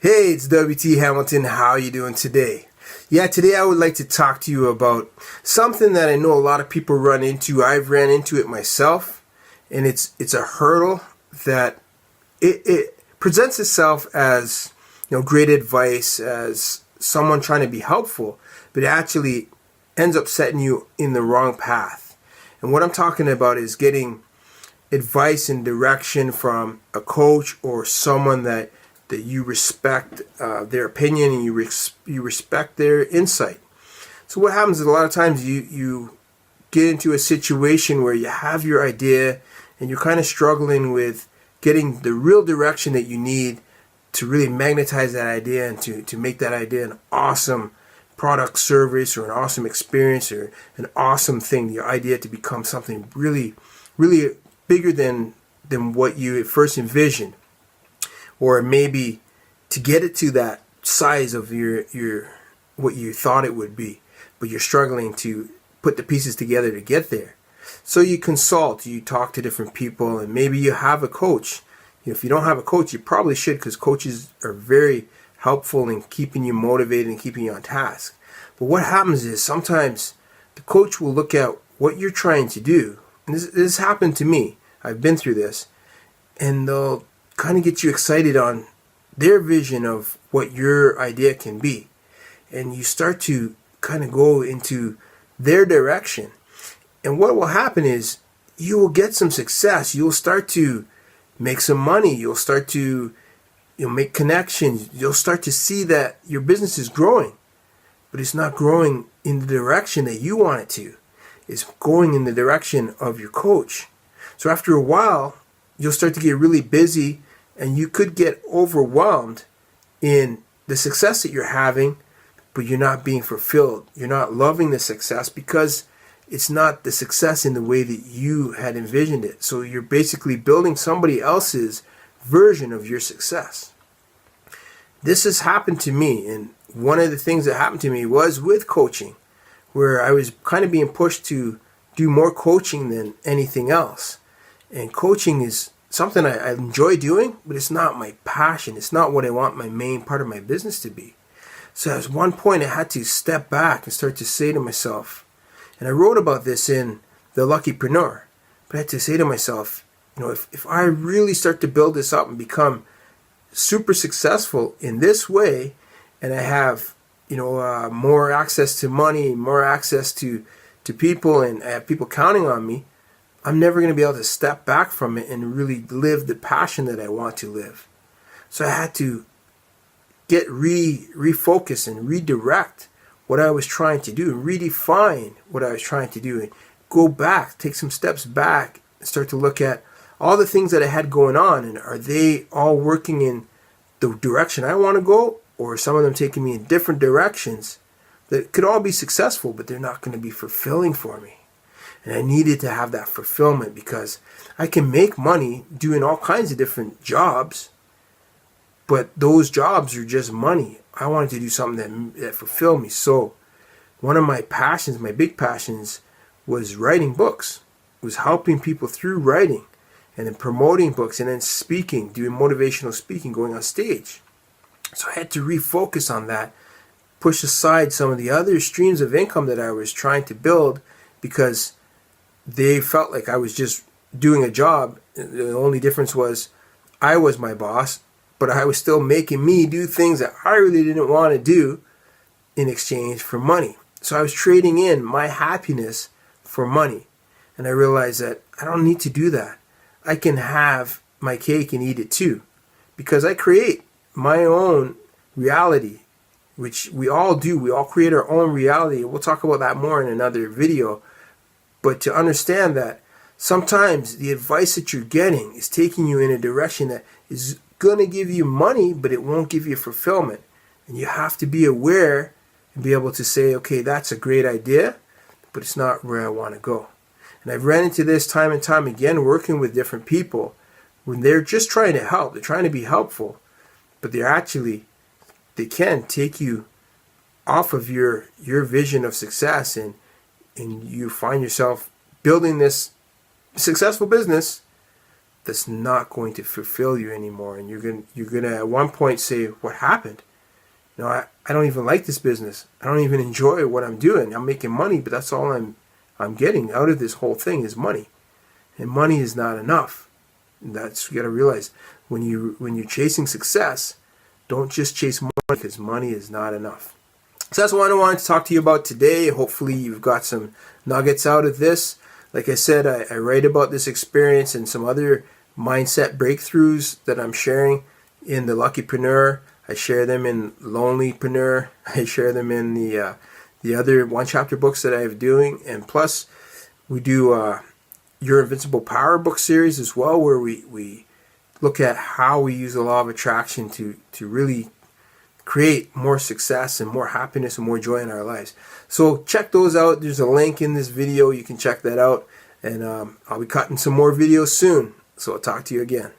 Hey, it's WT Hamilton. How are you doing today? Today I would like to talk to you about something that I know a lot of people run into. I've ran into it myself, and it's a hurdle that it presents itself as great advice, as someone trying to be helpful, but it actually ends up setting you in the wrong path. And what I'm talking about is getting advice and direction from a coach or someone that you respect their opinion and you respect their insight. So what happens is a lot of times you get into a situation where you have your idea and you're kind of struggling with getting the real direction that you need to really magnetize that idea and to make that idea an awesome product, service, or an awesome experience or an awesome thing. Your idea to become something really, really bigger than what you at first envisioned. Or maybe to get it to that size of your what you thought it would be, but you're struggling to put the pieces together to get there. So you consult, you talk to different people, and maybe you have a coach. If you don't have a coach, you probably should, because coaches are very helpful in keeping you motivated and keeping you on task. But what happens is sometimes the coach will look at what you're trying to do, and this happened to me. I've been through this, and they'll kind of get you excited on their vision of what your idea can be. And you start to kind of go into their direction. And what will happen is you will get some success. You'll start to make some money. You'll start to make connections. You'll start to see that your business is growing. But it's not growing in the direction that you want it to. It's going in the direction of your coach. So after a while, you'll start to get really busy, and you could get overwhelmed in the success that you're having, but you're not being fulfilled. You're not loving the success because it's not the success in the way that you had envisioned it. So you're basically building somebody else's version of your success. This has happened to me, and one of the things that happened to me was with coaching, where I was kind of being pushed to do more coaching than anything else. And coaching is something I enjoy doing, but it's not my passion. It's not what I want my main part of my business to be. So at one point I had to step back and start to say to myself, and I wrote about this in The Luckypreneur, but I had to say to myself, if I really start to build this up and become super successful in this way, and I have more access to money, more access to people, and I have people counting on me, I'm never going to be able to step back from it and really live the passion that I want to live. So I had to get refocus and redirect what I was trying to do, and redefine what I was trying to do, and go back, take some steps back, and start to look at all the things that I had going on, and are they all working in the direction I want to go, or are some of them taking me in different directions that could all be successful, but they're not going to be fulfilling for me. And I needed to have that fulfillment, because I can make money doing all kinds of different jobs, but those jobs are just money. I wanted to do something that fulfilled me. So one of my passions, my big passions, was writing books. It was helping people through writing, and then promoting books, and then speaking, doing motivational speaking, going on stage. So I had to refocus on that, push aside some of the other streams of income that I was trying to build, because they felt like I was just doing a job. The only difference was I was my boss, but I was still making me do things that I really didn't want to do in exchange for money. So I was trading in my happiness for money. And I realized that I don't need to do that. I can have my cake and eat it too, because I create my own reality, which we all do. We all create our own reality. We'll talk about that more in another video. But to understand that sometimes the advice that you're getting is taking you in a direction that is going to give you money, but it won't give you fulfillment. And you have to be aware and be able to say, okay, that's a great idea, but it's not where I want to go. And I've ran into this time and time again, working with different people, when they're just trying to help. They're trying to be helpful, but they can take you off of your vision of success, and you find yourself building this successful business, that's not going to fulfill you anymore, and you're gonna at one point say, what happened? I don't even like this business. I don't even enjoy what I'm doing. I'm making money, but that's all I'm getting out of this whole thing is money. And money is not enough. And that's, you got to realize, when you're chasing success, don't just chase money, because money is not enough. So that's what I wanted to talk to you about today. Hopefully you've got some nuggets out of this. Like I said, I write about this experience and some other mindset breakthroughs that I'm sharing in the Luckypreneur. I share them in Lonelypreneur. I share them in the other one chapter books that I have doing, and plus we do Your Invincible Power book series as well, where we look at how we use the law of attraction to really create more success and more happiness and more joy in our lives. So check those out. There's a link in this video. You can check that out, and I'll be cutting some more videos soon. So I'll talk to you again.